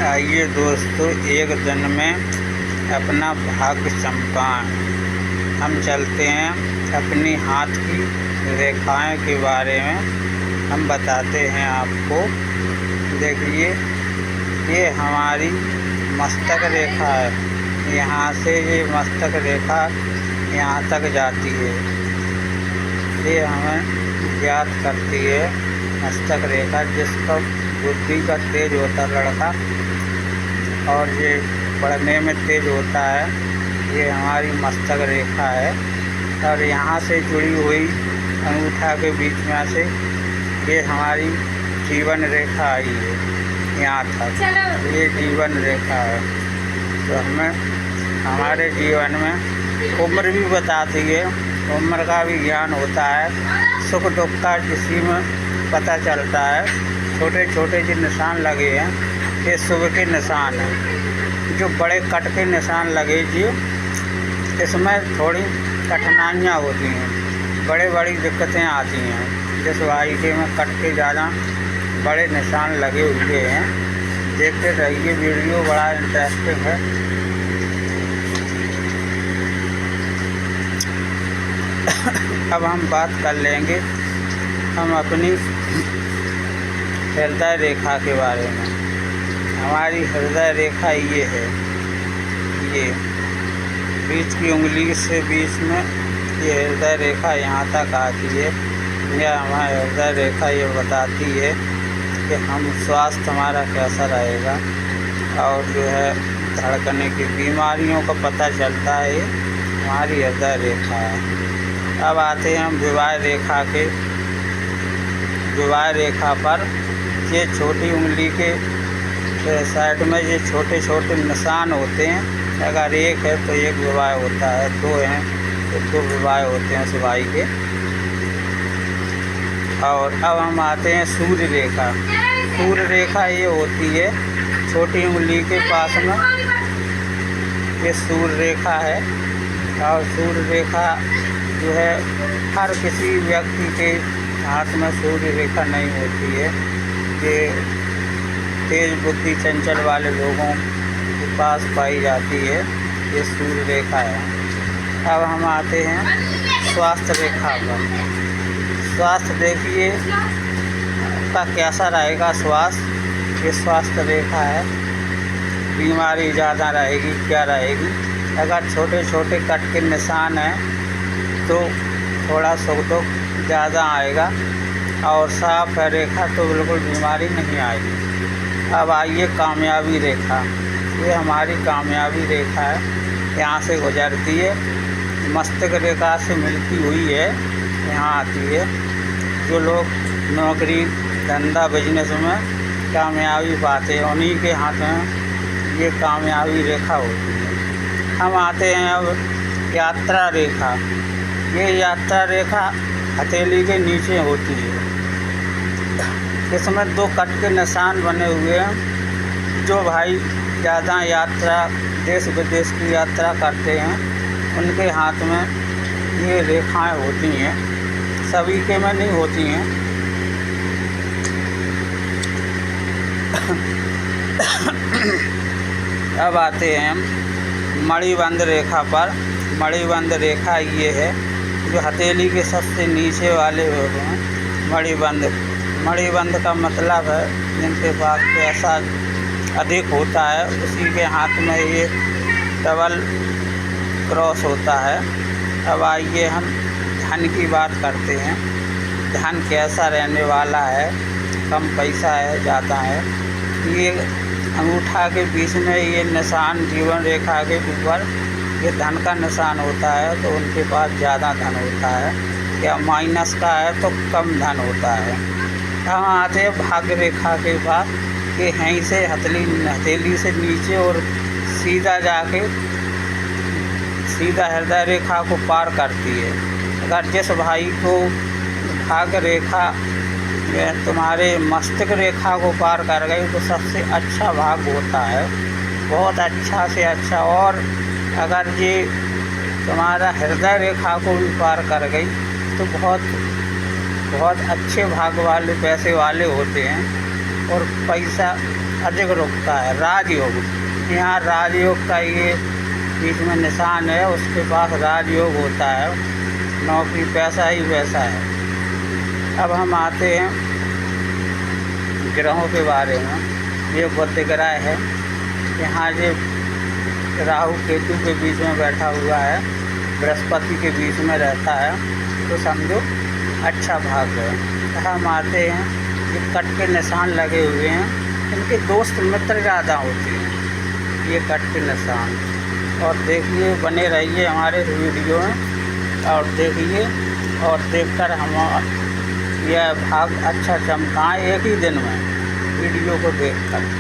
आइए दोस्तों, एक दिन में अपना भाग्य चमकाएं। हम चलते हैं अपनी हाथ की रेखाएं के बारे में हम बताते हैं आपको। देखिए, ये हमारी मस्तक रेखा है। यहाँ से ये मस्तक रेखा यहाँ तक जाती है। ये हमें ज्ञात करती है मस्तक रेखा, जिसका बुद्धि का तेज होता लड़का और ये पढ़ने में तेज होता है। ये हमारी मस्तक रेखा है। और यहाँ से जुड़ी हुई अंगूठा के बीच में से ये हमारी जीवन रेखा आई है। यहाँ तक ये जीवन रेखा है। तो हमें हमारे जीवन में उम्र भी बताती है, उम्र का भी ज्ञान होता है। सुख दुख का किसी में पता चलता है। छोटे छोटे जो निशान लगे हैं ये शुभ के निशान हैं। जो बड़े कट के निशान लगे जी, इसमें थोड़ी कठिनाइयाँ होती हैं, बड़ी दिक्कतें आती हैं। जिस भाई के में कट के ज़्यादा बड़े निशान लगे हुए हैं, देखते रहिए, वीडियो बड़ा इंटरेस्टिंग है। अब हम बात कर लेंगे हम अपनी हृदय रेखा के बारे में। हमारी हृदय रेखा ये है, ये बीच की उंगली से बीच में ये हृदय रेखा यहाँ तक आती है। यह हमारी हृदय रेखा ये बताती है कि हम स्वास्थ्य हमारा कैसा रहेगा, और जो है धड़कने की बीमारियों का पता चलता है। हमारी हृदय रेखा है। अब आते हैं हम विवाह रेखा के। विवाह रेखा पर ये छोटी उंगली के साइड में ये छोटे छोटे निशान होते हैं। अगर एक है तो एक विवाह होता है, दो हैं तो दो विवाह होते हैं उस भाई के। और अब हम आते हैं सूर्य रेखा। सूर्य रेखा ये होती है छोटी उंगली के पास में, ये सूर्य रेखा है। और सूर्य रेखा जो है हर किसी व्यक्ति के हाथ में सूर्य रेखा नहीं होती है। ये तेज बुद्धि चंचल वाले लोगों के पास पाई जाती है, ये सूर्य रेखा है। अब हम आते हैं स्वास्थ्य रेखा पर। स्वास्थ्य देखिए आपका कैसा रहेगा स्वास्थ्य। ये स्वास्थ्य रेखा है। बीमारी ज़्यादा रहेगी क्या रहेगी। अगर छोटे छोटे कट के निशान हैं तो थोड़ा सुख दुख ज़्यादा आएगा, और साफ है रेखा तो बिल्कुल बीमारी नहीं आएगी। अब आइए कामयाबी रेखा। ये हमारी कामयाबी रेखा है, यहाँ से गुजरती है, मस्तक रेखा से मिलती हुई है, यहाँ आती है। जो लोग नौकरी धंधा बिजनेस में कामयाबी पाते हैं, उन्हीं के हाथ में ये कामयाबी रेखा होती है। हम आते हैं अब यात्रा रेखा। ये यात्रा रेखा हथेली के नीचे होती है। इसमें दो कट के निशान बने हुए हैं। जो भाई ज़्यादा यात्रा देश विदेश की यात्रा करते हैं, उनके हाथ में ये रेखाएं होती हैं। सभी के में नहीं होती हैं। अब आते हैं हम मणिबंध रेखा पर। मणिबंध रेखा ये है जो हथेली के सबसे नीचे वाले होते हैं। मणिबंध का मतलब है जिनके पास पैसा अधिक होता है, उसी के हाथ में ये डबल क्रॉस होता है। अब आइए हम धन की बात करते हैं। धन कैसा रहने वाला है, कम पैसा है ज़्यादा है। ये अंगूठा के बीच में ये निशान जीवन रेखा के ऊपर ये धन का निशान होता है, तो उनके पास ज़्यादा धन होता है। या माइनस का है तो कम धन होता है। हम आते हैं भाग्य रेखा के पास कि यहीं से हथेली से नीचे और सीधा जाके सीधा हृदय रेखा को पार करती है। अगर जिस भाई को भाग्य रेखा तुम्हारे मस्तक रेखा को पार कर गई तो सबसे अच्छा भाग होता है, बहुत अच्छा से अच्छा। और अगर ये तुम्हारा हृदय रेखा को भी पार कर गई तो बहुत अच्छे भाग वाले पैसे वाले होते हैं। और पैसा अधिक रुकता है। राजयोग, यहाँ राजयोग का ये बीच में निशान है, उसके पास राजयोग होता है, नौकरी पैसा ही पैसा है। अब हम आते हैं ग्रहों के बारे में। ये बुध ग्रह है, यहाँ ये राहु केतु के बीच में बैठा हुआ है, बृहस्पति के बीच में रहता है, तो समझो अच्छा भाग है। हम आते हैं, ये कट के निशान लगे हुए हैं, इनके दोस्त मित्र ज़्यादा होते हैं, ये कट के निशान। और देखिए, बने रहिए हमारे वीडियो में और देखिए, और देखकर हम यह भाग अच्छा चमकाएं एक ही दिन में वीडियो को देखकर।